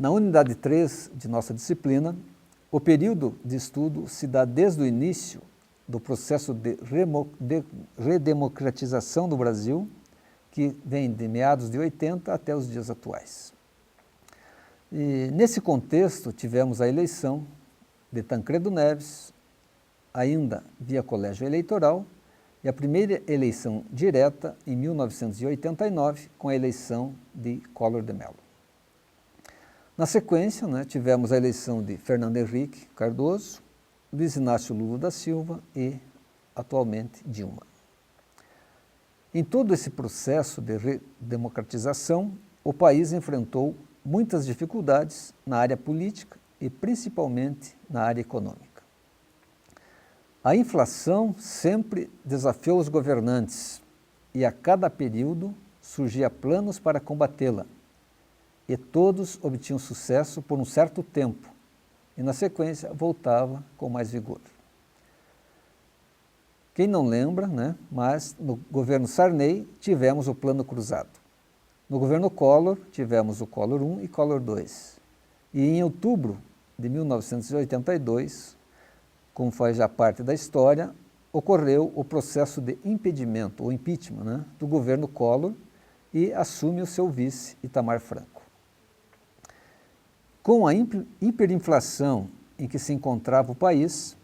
Na unidade 3 de nossa disciplina, o período de estudo se dá desde o início do processo de redemocratização do Brasil, que vem de meados de 80 até os dias atuais. E, nesse contexto, tivemos a eleição de Tancredo Neves, ainda via colégio eleitoral, e a primeira eleição direta em 1989, com a eleição de Collor de Mello. Na sequência, tivemos a eleição de Fernando Henrique Cardoso, Luiz Inácio Lula da Silva e, atualmente, Dilma. Em todo esse processo de redemocratização, o país enfrentou muitas dificuldades na área política e principalmente na área econômica. A inflação sempre desafiou os governantes e a cada período surgia planos para combatê-la, e todos obtinham sucesso por um certo tempo, e na sequência voltava com mais vigor. Quem não lembra, mas no governo Sarney tivemos o Plano Cruzado. No governo Collor tivemos o Collor I e Collor II. E em outubro de 1982, como faz já parte da história, ocorreu o processo de impedimento, ou impeachment, do governo Collor, e assume o seu vice, Itamar Franco. Com a hiperinflação em que se encontrava o país,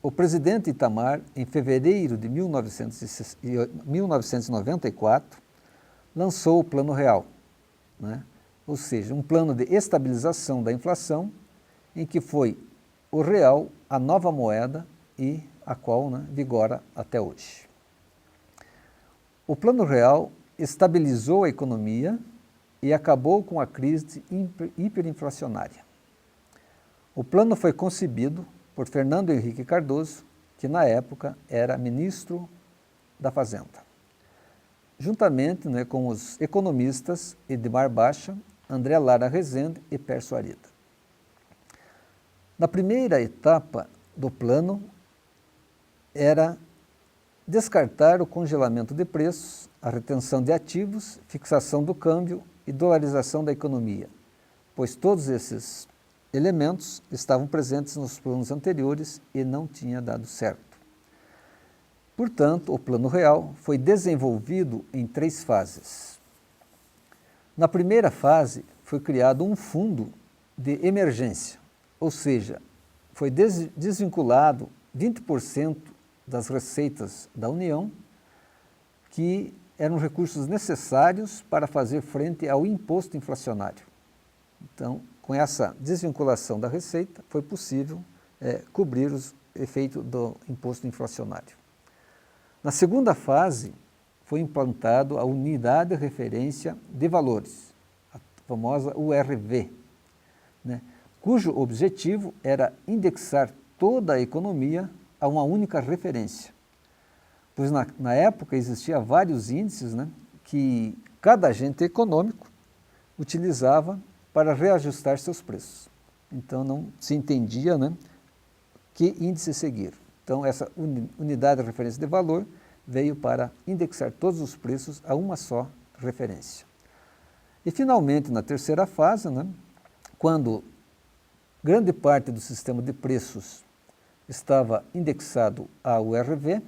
o presidente Itamar, em fevereiro de 1994, lançou o Plano Real, ou seja, um plano de estabilização da inflação, em que foi o real a nova moeda e a qual vigora até hoje. O Plano Real estabilizou a economia e acabou com a crise hiperinflacionária. O plano foi concebido por Fernando Henrique Cardoso, que na época era ministro da Fazenda, juntamente com os economistas Edmar Baixa, André Lara Rezende e Pércio Arida. Na primeira etapa do plano era descartar o congelamento de preços, a retenção de ativos, fixação do câmbio e dolarização da economia, pois todos esses elementos estavam presentes nos planos anteriores e não tinha dado certo. Portanto, o Plano Real foi desenvolvido em 3 fases. Na primeira fase, foi criado um fundo de emergência, ou seja, foi desvinculado 20% das receitas da União, que eram recursos necessários para fazer frente ao imposto inflacionário. Então, com essa desvinculação da receita, foi possível cobrir os efeitos do imposto inflacionário. Na segunda fase, foi implantado a Unidade de Referência de Valores, a famosa URV, cujo objetivo era indexar toda a economia a uma única referência. Pois na época existiam vários índices que cada agente econômico utilizava para reajustar seus preços. Então não se entendia que índice seguir. Então essa unidade de referência de valor veio para indexar todos os preços a uma só referência. E finalmente, na terceira fase, quando grande parte do sistema de preços estava indexado à URV,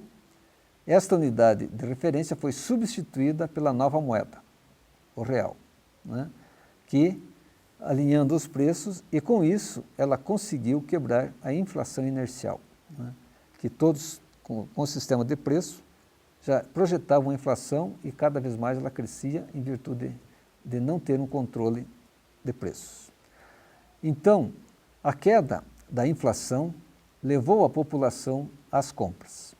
esta unidade de referência foi substituída pela nova moeda, o real, que alinhando os preços, e com isso ela conseguiu quebrar a inflação inercial, que todos com o sistema de preço já projetavam a inflação e cada vez mais ela crescia em virtude de não ter um controle de preços. Então, a queda da inflação levou a população às compras.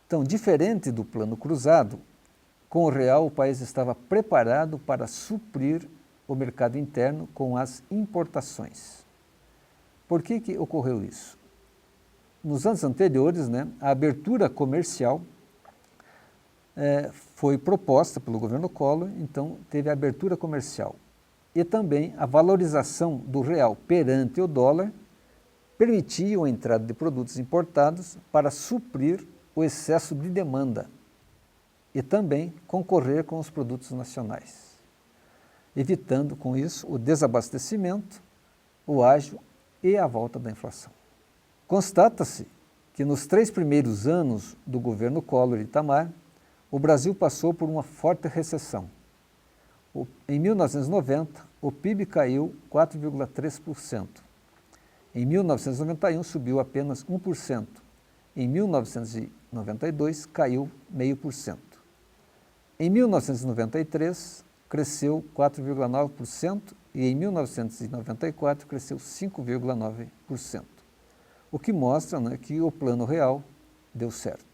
Então, diferente do Plano Cruzado, com o real o país estava preparado para suprir o mercado interno com as importações. Por que ocorreu isso? Nos anos anteriores, a abertura comercial foi proposta pelo governo Collor, então teve a abertura comercial. E também a valorização do real perante o dólar permitia a entrada de produtos importados para suprir o excesso de demanda e também concorrer com os produtos nacionais. evitando com isso o desabastecimento, o ágio e a volta da inflação. Constata-se que nos 3 primeiros anos do governo Collor e Itamar, o Brasil passou por uma forte recessão. Em 1990, o PIB caiu 4,3%. Em 1991, subiu apenas 1%. Em 1992, caiu 0,5%. Em 1993, cresceu 4,9% e em 1994 cresceu 5,9%. O que mostra, né, que o Plano Real deu certo.